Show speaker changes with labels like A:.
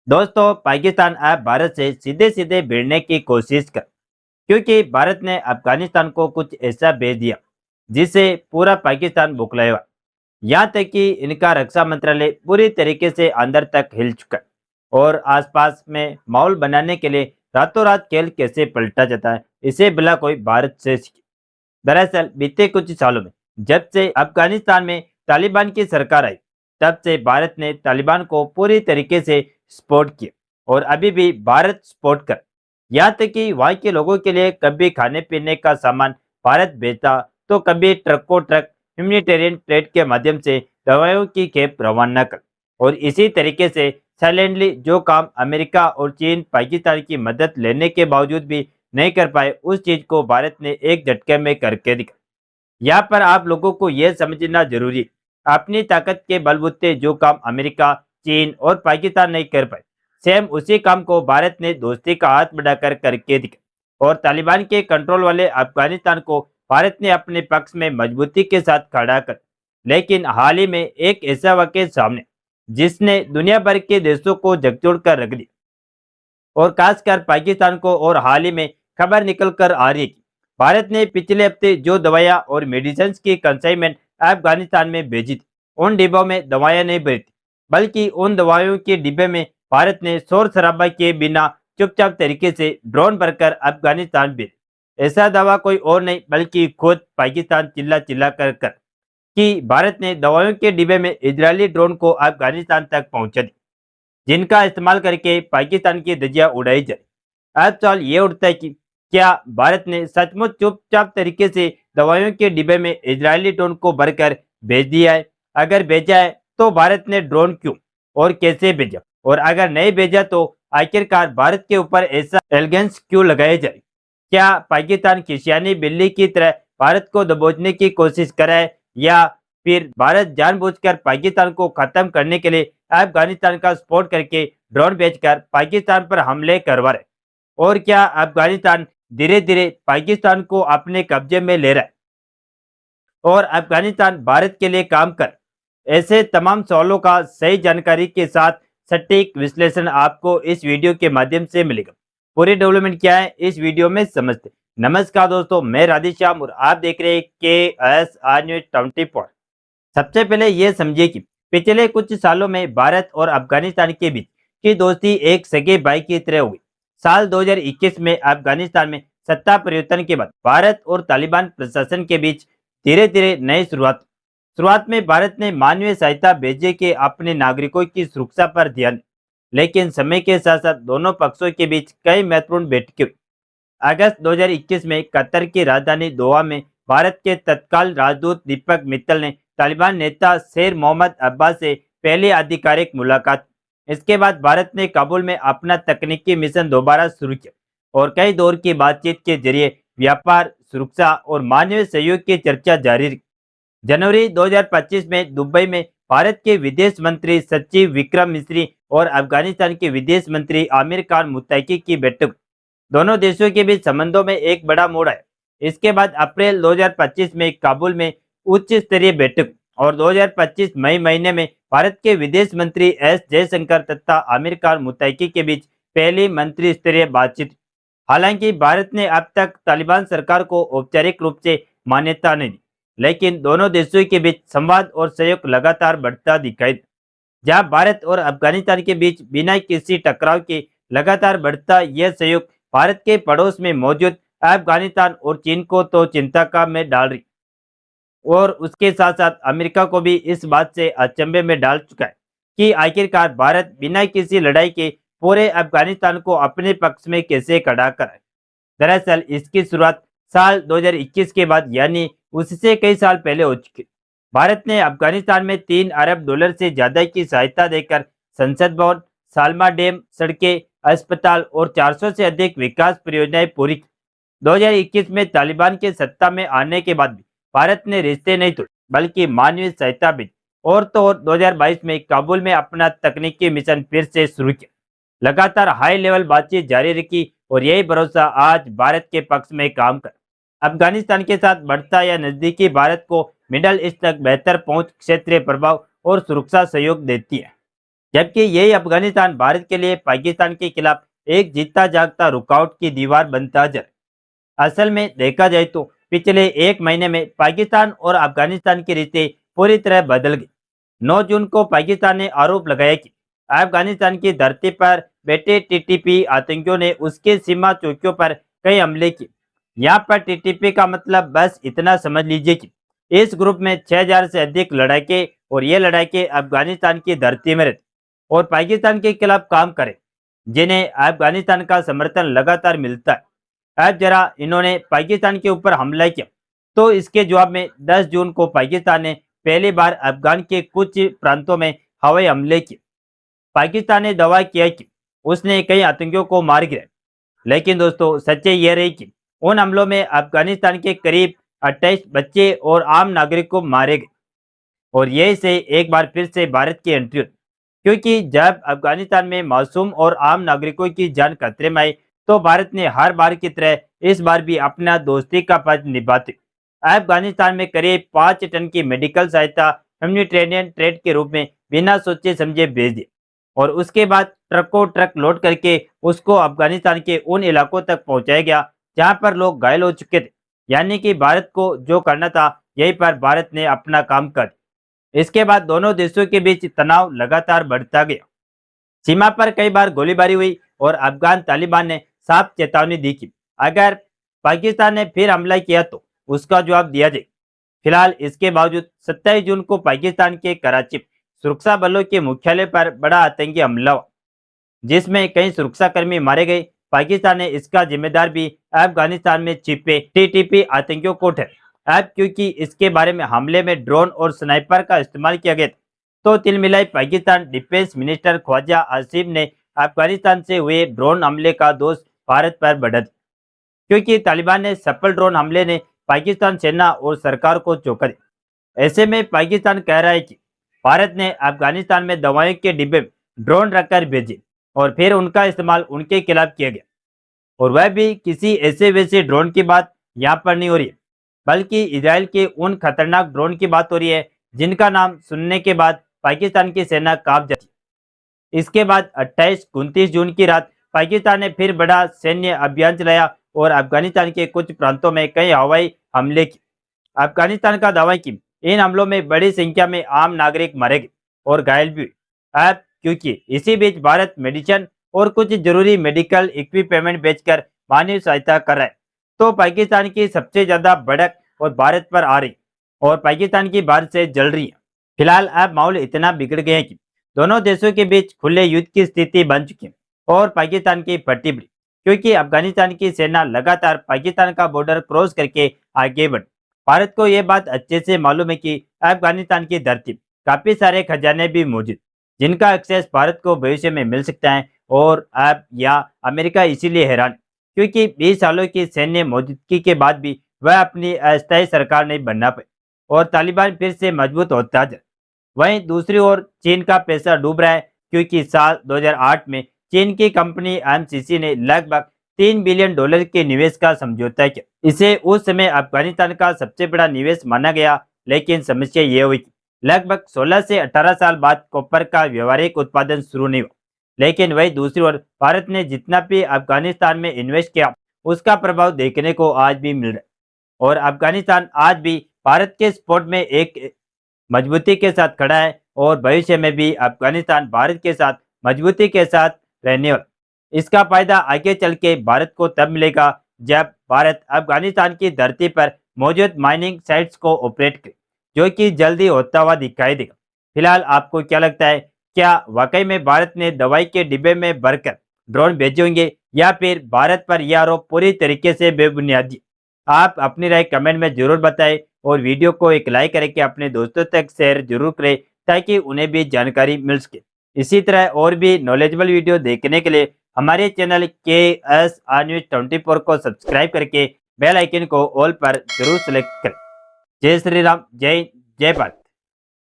A: दोस्तों, पाकिस्तान अब भारत से सीधे सीधे भिड़ने की कोशिश कर, क्योंकि भारत ने अफगानिस्तान को कुछ ऐसा भेज दिया जिसे पूरा पाकिस्तान बौखलाएगा। यहाँ तक कि इनका रक्षा मंत्रालय पूरी तरीके से अंदर तक हिल चुका है और आसपास में माहौल बनाने के लिए रातों रात खेल कैसे पलटा जाता है, इसे भला कोई भारत से सीखे। दरअसल बीते कुछ सालों में जब से अफगानिस्तान में तालिबान की सरकार आई, तब से भारत ने तालिबान को पूरी तरीके से सपोर्ट किया और अभी भी भारत सपोर्ट कर। यहाँ तक कि वहाँ के लोगों के लिए कभी खाने पीने का सामान भारत भेजता, तो कभी ट्रकों ट्रक ह्यूमैनिटेरियन ट्रेड के माध्यम से दवाइयों की खेप रवाना कर। और इसी तरीके से साइलेंटली जो काम अमेरिका और चीन पाकिस्तान की मदद लेने के बावजूद भी नहीं कर पाए, उस चीज को भारत ने एक झटके में करके दिखा। यहाँ पर आप लोगों को यह समझना जरूरी है, अपनी ताकत के बलबूते जो काम अमेरिका, चीन और पाकिस्तान नहीं कर पाए, सेम उसी काम को भारत ने दोस्ती का हाथ बढ़ाकर करके दिखा। और तालिबान के कंट्रोल वाले अफगानिस्तान को भारत ने अपने पक्ष में मजबूती के साथ खड़ा कर। लेकिन हाल ही में एक ऐसा वाक्य सामने जिसने दुनिया भर के देशों को झकझोर कर रख दिया, और खासकर पाकिस्तान को। और हाल ही में खबर निकल कर आ रही है कि भारत ने पिछले हफ्ते जो दवाइयां और मेडिसिन की कंसाइनमेंट अफगानिस्तान में भेजी थी, उन डिब्बों में दवाइयां नहीं भरी थी, बल्कि उन दवाइयों के डिब्बे में भारत ने शोर शराबा किए बिना चुपचाप तरीके से ड्रोन भरकर अफगानिस्तान भेजे। ऐसा दावा कोई और नहीं बल्कि खुद पाकिस्तान चिल्ला चिल्ला कर कि भारत ने दवाइयों के डिब्बे में इजरायली ड्रोन को अफगानिस्तान तक पहुंचा दी, जिनका इस्तेमाल करके पाकिस्तान की धज्जियां उड़ाई जाए। अब सवाल ये उठता है कि क्या भारत ने सचमुच चुपचाप तरीके से दवाइयों के डिब्बे में इजरायली ड्रोन को भरकर भेज दिया है? अगर भेजा है तो भारत ने ड्रोन क्यों और कैसे भेजा? और अगर नहीं भेजा तो आखिरकार भारत के ऊपर ऐसा एलिगेंस क्यों लगाया जाए? क्या पाकिस्तान खिसियानी बिल्ली की तरह भारत को दबोचने की कोशिश कर रहा है, या फिर भारत जानबूझकर पाकिस्तान को खत्म करने के लिए अफगानिस्तान का सपोर्ट करके ड्रोन भेजकर पाकिस्तान पर हमले करवा रहे? और क्या अफगानिस्तान धीरे धीरे पाकिस्तान को अपने कब्जे में ले रहा है और अफगानिस्तान भारत के लिए काम कर? ऐसे तमाम सवालों का सही जानकारी के साथ सटीक विश्लेषण आपको इस वीडियो के माध्यम से मिलेगा। पूरी डेवलपमेंट क्या है इस वीडियो में समझते हैं। नमस्कार दोस्तों, मैं राधेश्याम और आप देख रहे हैं के एस आर न्यूज 24। सबसे पहले ये समझिए कि पिछले कुछ सालों में भारत और अफगानिस्तान के बीच की दोस्ती एक सगे भाई की तरह हुई। साल 2021 में अफगानिस्तान में सत्ता परिवर्तन के बाद भारत और तालिबान प्रशासन के बीच धीरे धीरे नई शुरुआत। शुरुआत में भारत ने मानवीय सहायता भेजे के अपने नागरिकों की सुरक्षा पर ध्यान, लेकिन समय के साथ साथ दोनों पक्षों के बीच कई महत्वपूर्ण बैठकें हुई। अगस्त 2021 में कतर की राजधानी दोहा में भारत के तत्काल राजदूत दीपक मित्तल ने तालिबान नेता शेर मोहम्मद अब्बास से पहली आधिकारिक मुलाकात। इसके बाद भारत ने काबुल में अपना तकनीकी मिशन दोबारा शुरू किया और कई दौर की बातचीत के जरिए व्यापार, सुरक्षा और मानवीय सहयोग की चर्चा जारी रही। जनवरी 2025 में दुबई में भारत के विदेश मंत्री सचिव विक्रम मिस्री और अफगानिस्तान के विदेश मंत्री आमिर खान मुत्तकी की बैठक हुई। दोनों देशों के बीच संबंधों में एक बड़ा मोड़ आया। इसके बाद अप्रैल 2025 में काबुल में उच्च स्तरीय बैठक हुई और 2025 मई महीने में भारत के विदेश मंत्री एस जयशंकर तथा आमिर खान मुत्तकी के बीच पहली मंत्री स्तरीय बातचीत हुई। हालांकि भारत ने अब तक तालिबान सरकार को औपचारिक रूप से मान्यता नहीं दी, लेकिन दोनों देशों के बीच संवाद और सहयोग लगातार बढ़ता दिखाई दिया। जहां भारत और अफगानिस्तान के बीच बिना किसी टकराव के लगातार बढ़ता यह सहयोग भारत के पड़ोस में मौजूद अफगानिस्तान और चीन को तो चिंता का में डाल रही, और उसके साथ साथ अमेरिका को भी इस बात से अचंभे में डाल चुका है कि आखिरकार भारत बिना किसी लड़ाई के पूरे अफगानिस्तान को अपने पक्ष में कैसे खड़ा कराए। दरअसल इसकी शुरुआत साल 2021 के बाद, यानी उससे कई साल पहले हो चुकी। भारत ने अफगानिस्तान में $3 अरब से ज्यादा की सहायता देकर संसद भवन, सालमा डैम, सड़कें, अस्पताल और 400 से अधिक विकास परियोजनाएं पूरी की। 2021 में तालिबान के सत्ता में आने के बाद भी भारत ने रिश्ते नहीं तोड़े बल्कि मानवीय सहायता भी दी। और तो और 2022 में काबुल में अपना तकनीकी मिशन फिर से शुरू किया। लगातार हाई लेवल बातचीत जारी रखी और यही भरोसा आज भारत के पक्ष में काम कर अफगानिस्तान के साथ बढ़ता या नजदीकी भारत को मिडल ईस्ट तक बेहतर पहुंच, क्षेत्रीय प्रभाव और सुरक्षा सहयोग देती है। जबकि यही अफगानिस्तान भारत के लिए पाकिस्तान के खिलाफ एक जीता जागता रुकावट की दीवार बनता जा रहा है। असल में देखा जाए तो पिछले एक महीने में पाकिस्तान और अफगानिस्तान के रिश्ते पूरी तरह बदल गए। 9 जून को पाकिस्तान ने आरोप लगाया कि अफगानिस्तान की धरती पर बैठे टीटीपी आतंकियों ने उसके सीमा चौकियों पर कई हमले किए। यहाँ पर टीटीपी का मतलब बस इतना समझ लीजिए कि इस ग्रुप में 6000 से अधिक लड़ाके और ये लड़ाके अफगानिस्तान की धरती में रहते और पाकिस्तान के खिलाफ काम करें, जिन्हें अफगानिस्तान का समर्थन लगातार मिलता है। अब जरा इन्होंने पाकिस्तान के ऊपर हमला किया तो इसके जवाब में 10 जून को पाकिस्तान ने पहली बार अफगान के कुछ प्रांतों में हवाई हमले किए। पाकिस्तान ने दावा किया कि उसने कई आतंकियों को मार गिराया, लेकिन दोस्तों सच्चाई यह रही कि उन हमलों में अफगानिस्तान के करीब 28 बच्चे और आम नागरिक को मारे गए। और यही से एक बार फिर से भारत की एंट्री हुई, क्योंकि जब अफगानिस्तान में मासूम और आम नागरिकों की जान खतरे में आई तो भारत ने हर बार की तरह इस बार भी अपना दोस्ती का पक्ष निभाते अफगानिस्तान में करीब 5 टन की मेडिकल सहायता ह्यूमैनिटेरियन ट्रेड के रूप में बिना सोचे समझे भेज दी और उसके बाद ट्रकों ट्रक लोड करके उसको अफगानिस्तान के उन इलाकों तक पहुंचाया गया जहां पर लोग घायल हो चुके थे। यानी कि भारत को जो करना था यहीं पर भारत ने अपना काम कर दिया। इसके बाद दोनों देशों के बीच तनाव लगातार बढ़ता गया। सीमा पर कई बार गोलीबारी हुई और अफगान तालिबान ने साफ चेतावनी दी कि अगर पाकिस्तान ने फिर हमला किया तो उसका जवाब दिया जाए। फिलहाल इसके बावजूद 27 जून को पाकिस्तान के कराची में सुरक्षा बलों के मुख्यालय पर बड़ा आतंकी हमला हुआ, जिसमें कई सुरक्षाकर्मी मारे गए। पाकिस्तान ने इसका जिम्मेदार भी अफगानिस्तान में छिपे टीटीपी आतंकियों को ठहराया। अब क्योंकि इसके बारे में हमले में ड्रोन और स्नाइपर का इस्तेमाल किया गया था, तो तिल मिलाई पाकिस्तान डिफेंस मिनिस्टर ख्वाजा आसिफ ने अफगानिस्तान से हुए ड्रोन हमले का दोष भारत पर बढ़ा दिया, क्योंकि तालिबान ने सफल ड्रोन हमले ने पाकिस्तान सेना और सरकार को चौंका दिया। ऐसे में पाकिस्तान कह रहा है कि भारत ने अफगानिस्तान में दवाइयों के डिब्बे में ड्रोन रखकर भेजे और फिर उनका इस्तेमाल उनके खिलाफ किया गया। और वह भी किसी ऐसे वैसे ड्रोन की बात यहाँ पर नहीं हो रही है, बल्कि इजराइल के उन खतरनाक ड्रोन की बात हो रही है जिनका नाम सुनने के बाद पाकिस्तान की सेना कांप जाती है। इसके बाद 28-29 जून की रात पाकिस्तान ने फिर बड़ा सैन्य अभियान चलाया और अफगानिस्तान के कुछ प्रांतों में कई हवाई हमले किए। अफगानिस्तान का दावा है कि इन हमलों में बड़ी संख्या में आम नागरिक मारे गए और घायल भी हुए। अब क्योंकि इसी बीच भारत मेडिसिन और कुछ जरूरी मेडिकल इक्विपमेंट बेचकर मानवीय सहायता कर रहा है, तो पाकिस्तान की सबसे ज्यादा भड़क और भारत पर आ रही और पाकिस्तान की भारत से जल रही है। फिलहाल अब माहौल इतना बिगड़ गया है कि दोनों देशों के बीच खुले युद्ध की स्थिति बन चुकी है और पाकिस्तान की फटी पड़ी, क्योंकि अफगानिस्तान की सेना लगातार पाकिस्तान का बॉर्डर क्रॉस करके आगे बढ़ी। भारत को यह बात अच्छे से मालूम है कि अफगानिस्तान की धरती काफी सारे खजाने भी मौजूद, जिनका एक्सेस भारत को भविष्य में मिल सकता है। और अब या अमेरिका इसीलिए हैरान, क्योंकि 20 सालों की सैन्य मौजूदगी के बाद भी वह अपनी अस्थायी सरकार नहीं बनना पाए और तालिबान फिर से मजबूत होता जाए। वहीं दूसरी ओर चीन का पैसा डूब रहा है, क्योंकि साल 2008 में चीन की कंपनी एमसीसी ने लगभग $3 बिलियन के निवेश का समझौता किया। इसे उस समय अफगानिस्तान का सबसे बड़ा निवेश माना गया, लेकिन समस्या ये हुई कि लगभग 16 से 18 साल बाद कॉपर का व्यावहारिक उत्पादन शुरू नहीं हुआ। लेकिन वही दूसरी ओर भारत ने जितना भी अफगानिस्तान में इन्वेस्ट किया उसका प्रभाव देखने को आज भी मिल रहा है और अफगानिस्तान आज भी भारत के सपोर्ट में एक मजबूती के साथ खड़ा है और भविष्य में भी अफगानिस्तान भारत के साथ मजबूती के साथ रहने वाला। इसका फायदा आगे चल के भारत को तब मिलेगा जब भारत अफगानिस्तान की धरती पर मौजूद माइनिंग साइट्स को ऑपरेट करे, जो कि जल्दी होता हुआ दिखाई देगा। फिलहाल आपको क्या लगता है, क्या वाकई में भारत ने दवाई के डिब्बे में भरकर ड्रोन भेजे होंगे या फिर भारत पर यह आरोप पूरी तरीके से बेबुनियादी? आप अपनी राय कमेंट में जरूर बताएं और वीडियो को एक लाइक करके अपने दोस्तों तक शेयर जरूर करें ताकि उन्हें भी जानकारी मिल सके। इसी तरह और भी नॉलेजेबल वीडियो देखने के लिए हमारे चैनल KSR News 24 को सब्सक्राइब करके बेल आइकन को ऑल पर जरूर सेलेक्ट करें। जय श्री राम, जय जय भारत।